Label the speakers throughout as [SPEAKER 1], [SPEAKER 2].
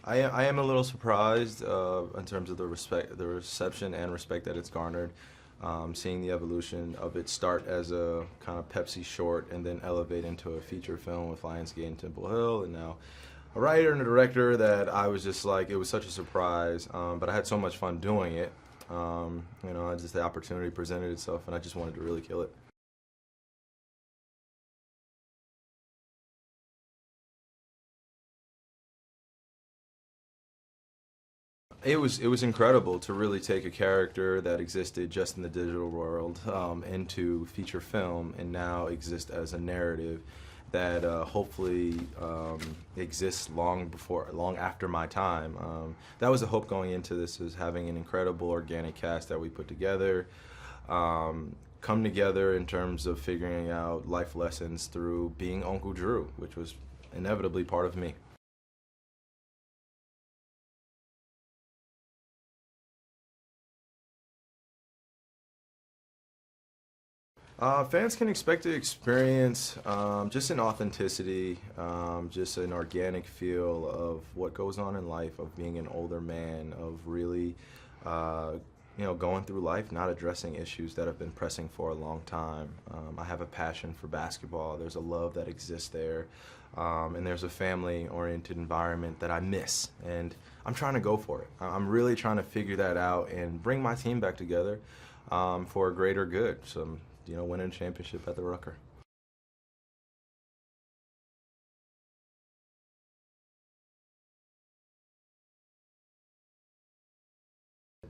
[SPEAKER 1] I am a little surprised in terms of the reception and respect that it's garnered. Seeing the evolution of it start as a kind of Pepsi short and then elevate into a feature film with Lionsgate and Temple Hill, and now a writer and a director that I was just like, it was such a surprise, but I had so much fun doing it. Just the opportunity presented itself, and I just wanted to really kill it. It was incredible to really take a character that existed just in the digital world into feature film and now exist as a narrative that hopefully exists long after my time. That was the hope going into this, is having an incredible organic cast that we put together, come together in terms of figuring out life lessons through being Uncle Drew, which was inevitably part of me. Fans can expect to experience just an authenticity, just an organic feel of what goes on in life, of being an older man, of really, uh, going through life, not addressing issues that have been pressing for a long time. I have a passion for basketball. There's a love that exists there, and there's a family-oriented environment that I miss, and I'm trying to go for it. I'm really trying to figure that out and bring my team back together for a greater good. So, winning a championship at the Rucker.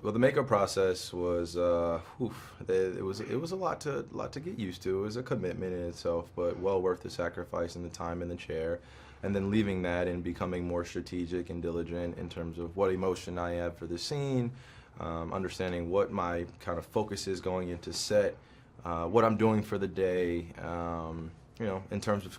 [SPEAKER 1] Well, the makeup process was, it was a lot to get used to. It was a commitment in itself, but well worth the sacrifice and the time in the chair, and then leaving that and becoming more strategic and diligent in terms of what emotion I have for the scene, understanding what my kind of focus is going into set, what I'm doing for the day. In terms of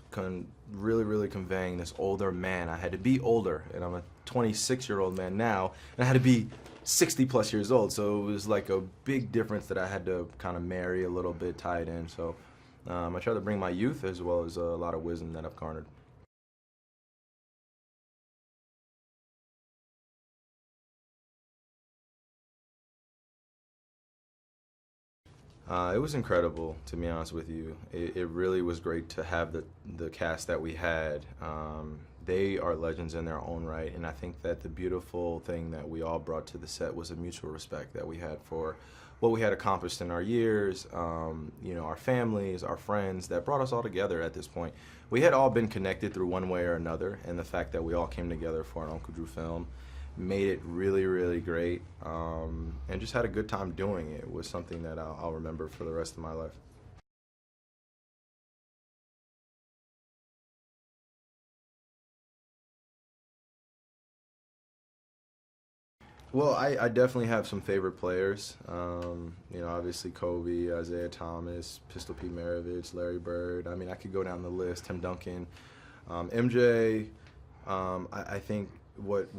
[SPEAKER 1] really conveying this older man. I had to be older, and I'm a 26-year-old man now, and I had to be 60 plus years old. So it was like a big difference that I had to kind of marry a little bit, tie it in. So I try to bring my youth as well as a lot of wisdom that I've garnered. It was incredible, to be honest with you. It really was great to have the cast that we had. They are legends in their own right, and I think that the beautiful thing that we all brought to the set was a mutual respect that we had for what we had accomplished in our years, our families, our friends, that brought us all together at this point. We had all been connected through one way or another, and the fact that we all came together for an Uncle Drew film made it really great, and just had a good time doing it was something that I'll remember for the rest of my life. Well, I definitely have some favorite players. Obviously Kobe, Isaiah Thomas, Pistol Pete Maravich, Larry Bird. I mean, I could go down the list. Tim Duncan, MJ. I think what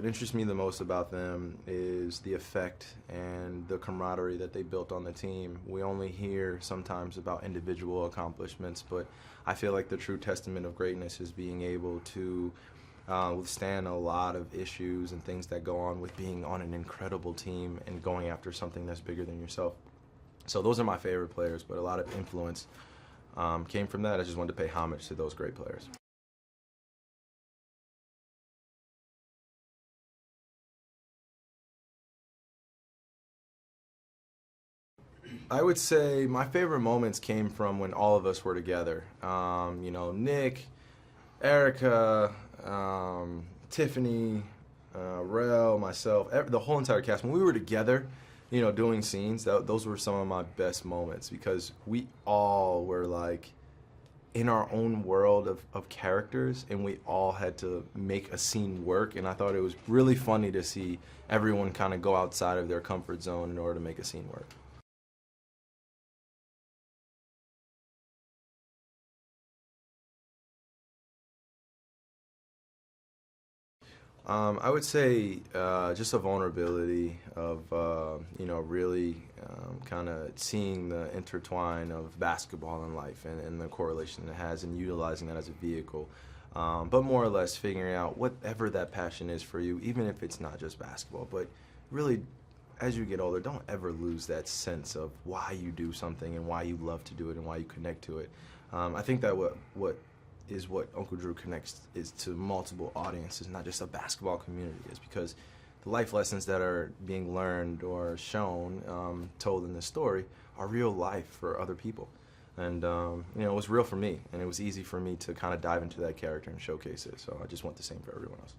[SPEAKER 1] interests me the most about them is the effect and the camaraderie that they built on the team. We only hear sometimes about individual accomplishments, but I feel like the true testament of greatness is being able to withstand a lot of issues and things that go on with being on an incredible team and going after something that's bigger than yourself. So those are my favorite players, but a lot of influence came from that. I just wanted to pay homage to those great players. I would say my favorite moments came from when all of us were together. Nick, Erica, Tiffany, Rel, myself, the whole entire cast. When we were together, doing scenes, those were some of my best moments because we all were like in our own world of characters, and we all had to make a scene work. And I thought it was really funny to see everyone kind of go outside of their comfort zone in order to make a scene work. I would say just a vulnerability of, really kind of seeing the intertwine of basketball and life and the correlation it has and utilizing that as a vehicle. but more or less figuring out whatever that passion is for you, even if it's not just basketball. But really, as you get older, don't ever lose that sense of why you do something and why you love to do it and why you connect to it. I think that what Uncle Drew connects is to multiple audiences, not just a basketball community, is because the life lessons that are being learned or shown, told in this story, are real life for other people. And it was real for me, and it was easy for me to kind of dive into that character and showcase it. So I just want the same for everyone else.